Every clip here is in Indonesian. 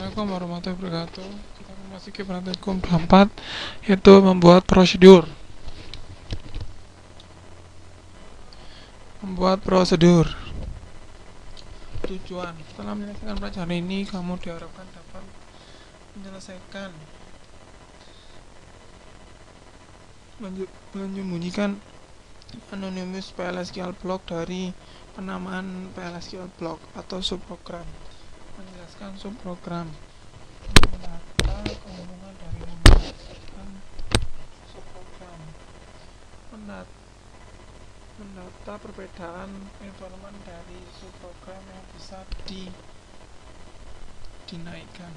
Assalamualaikum warahmatullahi wabarakatuh. Kita memasuki praktikum keempat, yaitu membuat prosedur. Tujuan: setelah menyelesaikan pelajaran ini, kamu diharapkan dapat menyembunyikan anonymous PLSQL block dari penamaan PLSQL block atau subprogram. Menjelaskan subprogram. Menata keuntungan dari menjelaskan subprogram. Mendata perbedaan informan dari subprogram yang bisa dinaikkan.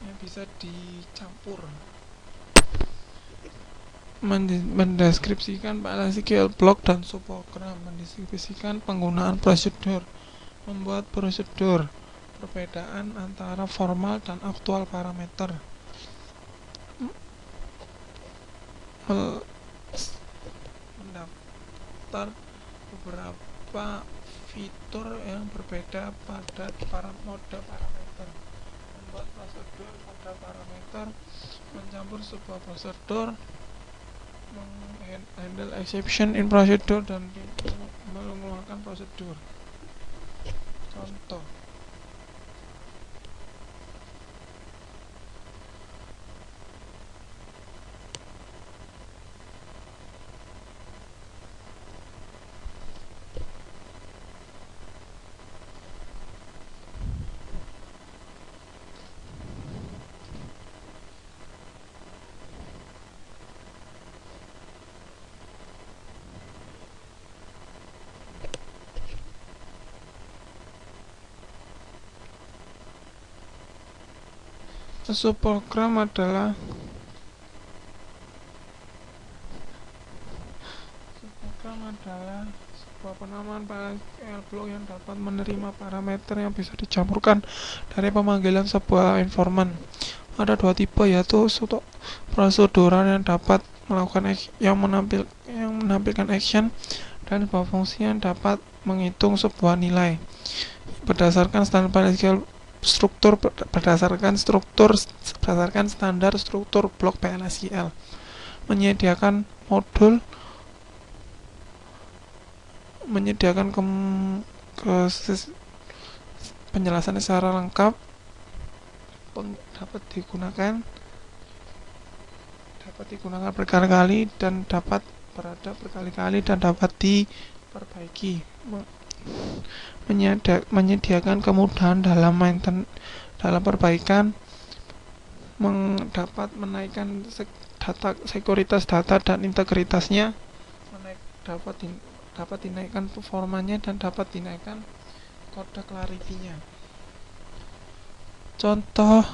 Yang bisa dicampur. Mendeskripsikan PLSQL block dan subprogram. Mendeskripsikan penggunaan prosedur. Membuat prosedur. Perbedaan antara formal dan aktual parameter. Mendaftar beberapa fitur yang berbeda pada mode parameter. Membuat prosedur pada parameter. Mencampur sebuah prosedur. Handle exception in prosedur dan mengeluarkan prosedur. Contoh: subprogram adalah sebuah penamaan PLSQL block yang dapat menerima parameter yang bisa dicampurkan dari pemanggilan sebuah informan. Ada dua tipe, yaitu prosedural yang dapat melakukan yang menampilkan action, dan sebuah fungsi yang dapat menghitung sebuah nilai berdasarkan standar PLSQL berdasarkan standar struktur blok PLSQL. Menyediakan penjelasan secara lengkap, dapat digunakan berkali-kali dan dapat beradab berkali-kali dan dapat diperbaiki. Menyediakan kemudahan dalam perbaikan, dapat menaikkan sekuritas data dan integritasnya, dapat dinaikkan performanya, dan dapat dinaikkan kode clarity-nya. Contoh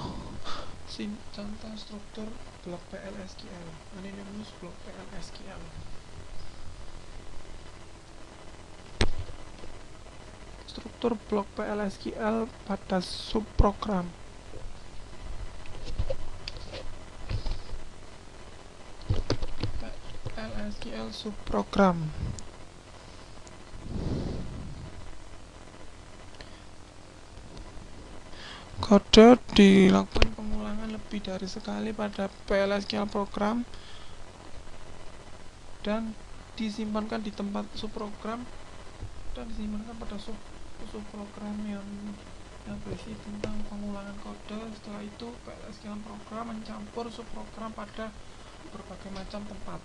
struktur blok PLSQL, anonymous blok PLSQL. Struktur blok PLSQL pada subprogram. PLSQL subprogram. Kode dilakukan pengulangan lebih dari sekali pada PLSQL program dan disimpankan di tempat subprogram dan disimpankan pada subprogram yang berisi tentang pengulangan kode. Setelah itu PLSQL program mencampur subprogram pada berbagai macam tempat.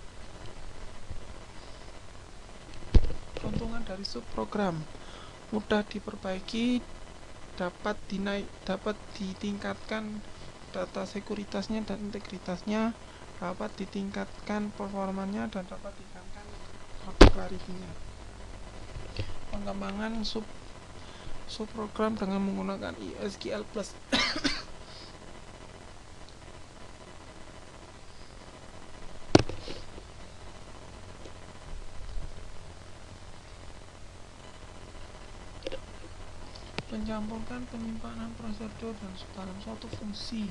Keuntungan dari subprogram: mudah diperbaiki, dapat ditingkatkan data sekuritasnya dan integritasnya, dapat ditingkatkan performanya, dan dapat ditingkatkan kode clarity-nya. Pengembangan subprogram dengan menggunakan SQL Plus. Mencampurkan penyimpanan prosedur dalam suatu fungsi.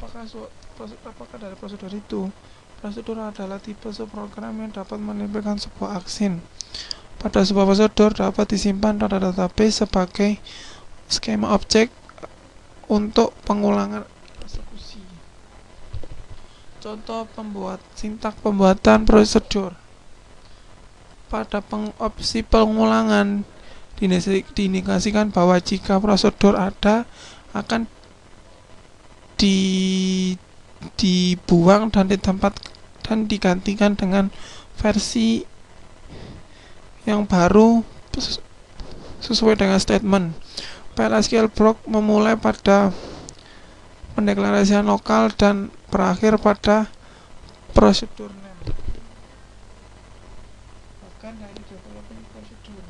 apakah dari prosedur itu? Prosedur adalah tipe subprogram yang dapat menampilkan sebuah aksin. Pada sebuah prosedur dapat disimpan pada database sebagai skema objek untuk pengulangan eksekusi. Contoh sintak pembuatan prosedur. Pada opsi pengulangan diindikasikan bahwa jika prosedur ada akan dibuang dan digantikan dengan versi yang baru sesuai dengan statement. PLSQL block memulai pada pendeklarasian lokal dan berakhir pada prosedur name. Bahkan dari developing prosedur.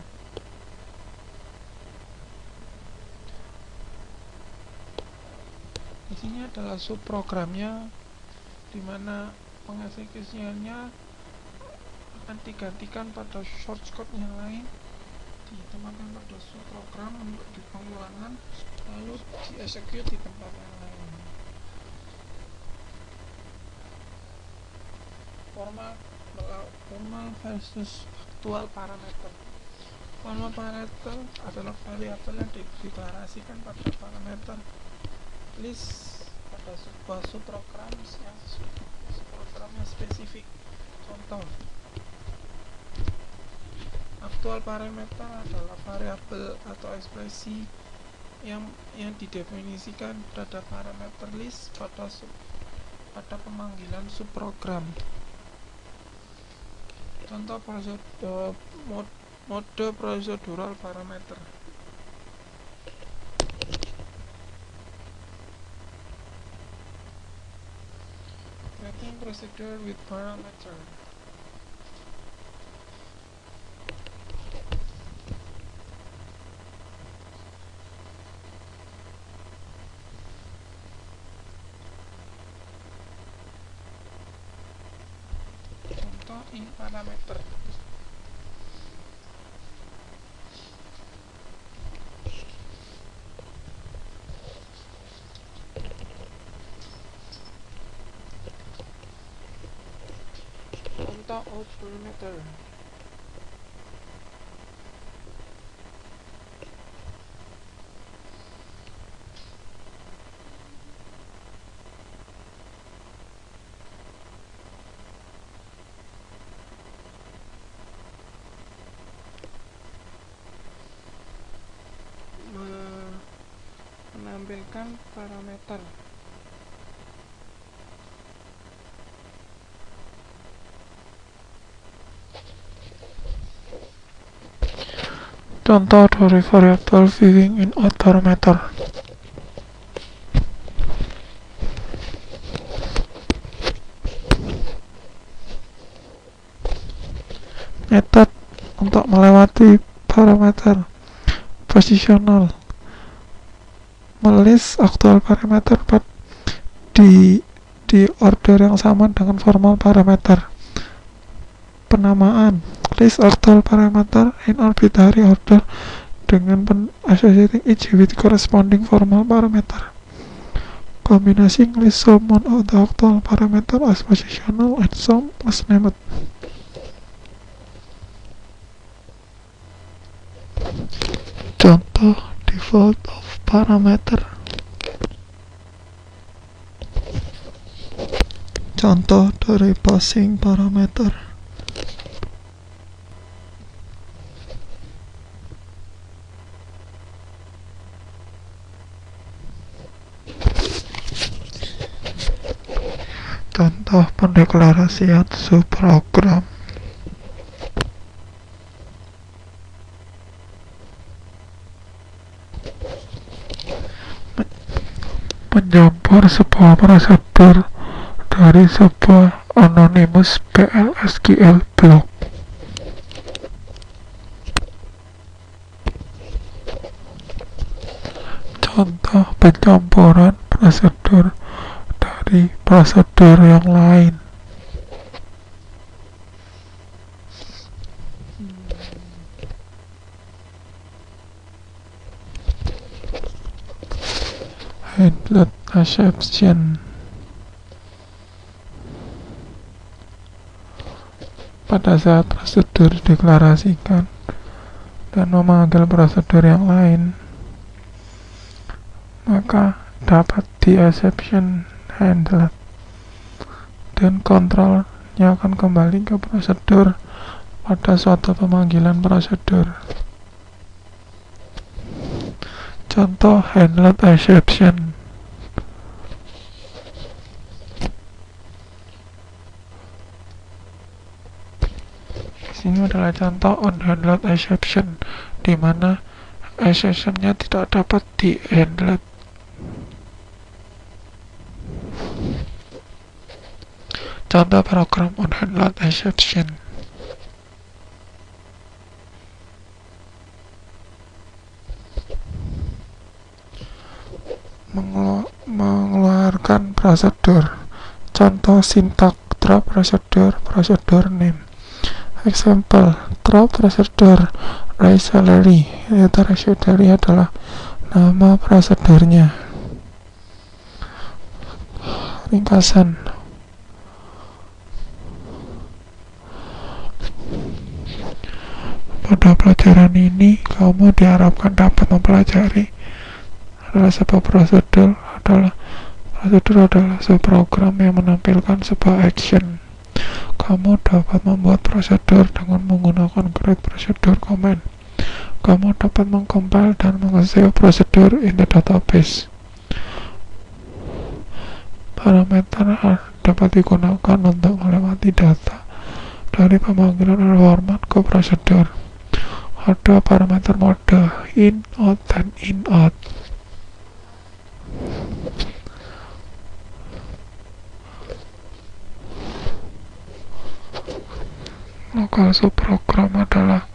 Di sini adalah subprogramnya, di mana pengeksekusiannya akan digantikan pada shortcut yang lain, ditempatkan pada subprogram untuk di pengulangan, lalu di-execute di tempat yang lain. Formal versus faktual parameter. Formal parameter adalah variabel yang dideklarasikan pada parameter list pada sebuah subprogram yang spesifik. Contoh, faktual parameter adalah variabel atau ekspresi yang didefinisikan pada parameter list pada pemanggilan subprogram. Contoh mode prosedural parameter. Creating procedure with parameter. Contoh in parameter. Contoh out parameter. Menampilkan parameter. Contoh dari variabel viewing in out parameter. Method untuk melewati parameter. Positional, melist aktual parameter di order yang sama dengan formal parameter. Penamaan, list aktual parameter in arbitrary order dengan associating each with corresponding formal parameter. Combination list some of the actual parameter as positional and some as named. Contoh default of parameter. Contoh dari passing parameter. Contoh pendeklarasian subprogram. Mencampur sebuah prosedur dari sebuah anonymous PLSQL block. Contoh pencampuran prosedur dari prosedur yang lain. Handlet exception. pada saat prosedur dideklarasikan dan memanggil prosedur yang lain, maka dapat di exception handled dan kontrolnya akan kembali ke prosedur pada suatu pemanggilan prosedur. Contoh handled exception. Ini adalah contoh unhandled exception, di mana exception-nya tidak dapat di-handled. Contoh program unhandled exception. Mengeluarkan prosedur. Contoh sintak drop prosedur, prosedur name. Example, drop prosedur raise salary, yaitu raise salary adalah nama prosedurnya. Ringkasan. Pada pelajaran ini, kamu diharapkan dapat mempelajari sebuah prosedur adalah sebuah program yang menampilkan sebuah action. Kamu dapat membuat prosedur dengan menggunakan create prosedur command. Kamu dapat mengcompile dan meng-save prosedur in the database. Parameter dapat digunakan untuk melewati data dari pemanggilan format ke prosedur. Ada parameter mode in, out, dan in, out. Lokal subprogram adalah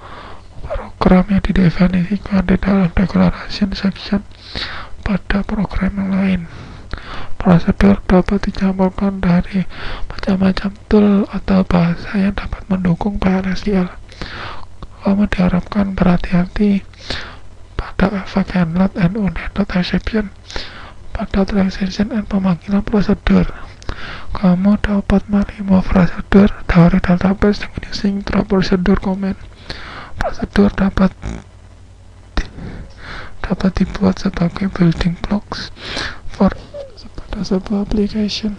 program yang didefinisikan di dalam declaration section pada program yang lain. Prosedur dapat dicampurkan dari macam-macam tool atau bahasa yang dapat mendukung PLSQL. Kamu diharapkan berhati-hati pada efek handled and unhandled exception pada transaction and pemanggilan prosedur. Kamu dapat meremove prosedur dari database dengan using drop prosedur command. Prosedur dapat dibuat sebagai building blocks pada sebuah application.